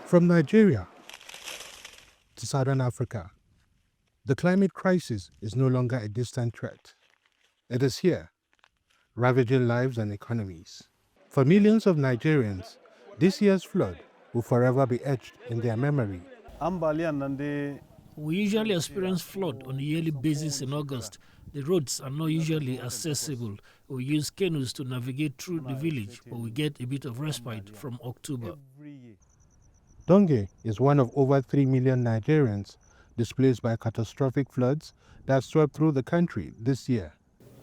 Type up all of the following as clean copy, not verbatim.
From Nigeria to Southern Africa, the climate crisis is no longer a distant threat. It is here, ravaging lives and economies. For millions of Nigerians, this year's flood will forever be etched in their memory. We usually experience flood on a yearly basis in August. The roads are not usually accessible. We use canoes to navigate through the village, but we get a bit of respite from October. Donge is one of over 3 million Nigerians displaced by catastrophic floods that swept through the country this year.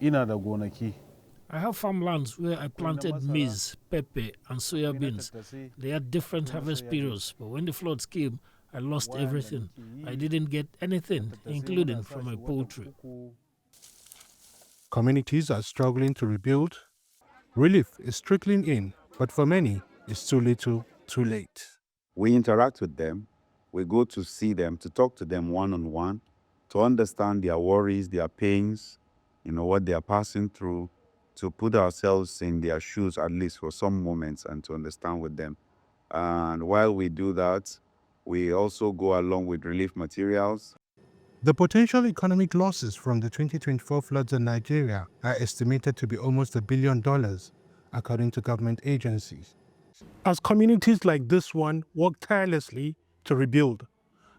I have farmlands where I planted maize, pepper, and soya beans. They had different harvest periods, but when the floods came, I lost everything. I didn't get anything, including from my poultry. Communities are struggling to rebuild. Relief is trickling in, but for many, it's too little, too late. We interact with them. We go to see them, to talk to them one-on-one, to understand their worries, their pains, what they are passing through, to put ourselves in their shoes, at least for some moments, and to understand with them. And while we do that, we also go along with relief materials. The potential economic losses from the 2024 floods in Nigeria are estimated to be almost $1 billion, according to government agencies. As communities like this one work tirelessly to rebuild,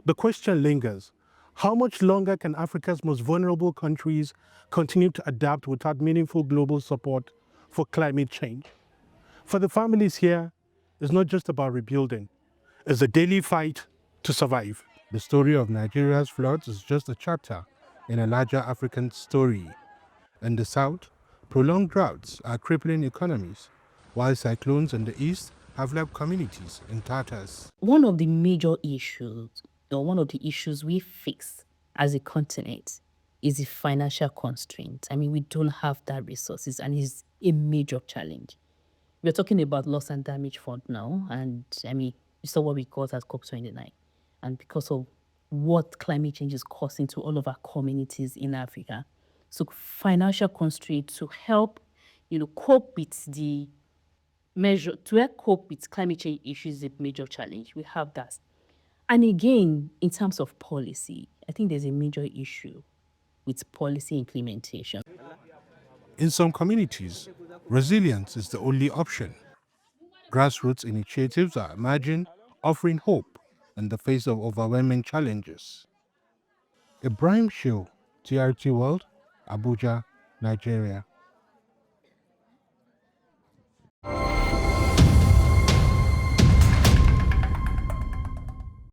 the question lingers: how much longer can Africa's most vulnerable countries continue to adapt without meaningful global support for climate change? For the families here, it's not just about rebuilding, it's a daily fight to survive. The story of Nigeria's floods is just a chapter in a larger African story. In the south, prolonged droughts are crippling economies, while cyclones in the east have left communities in tatters. One of the major issues, or one of the issues we face as a continent, is the financial constraint. I mean, we don't have that resources, and it's a major challenge. We're talking about loss and damage fund now, and I mean, you saw what we got at COP29. And because of what climate change is causing to all of our communities in Africa, so financial constraint to help, cope with the measure, to help cope with climate change issues is a major challenge. We have that. And again, in terms of policy, I think there's a major issue with policy implementation. In some communities, resilience is the only option. Grassroots initiatives are emerging, offering hope in the face of overwhelming challenges. Ibrahim Shehu, TRT World, Abuja, Nigeria.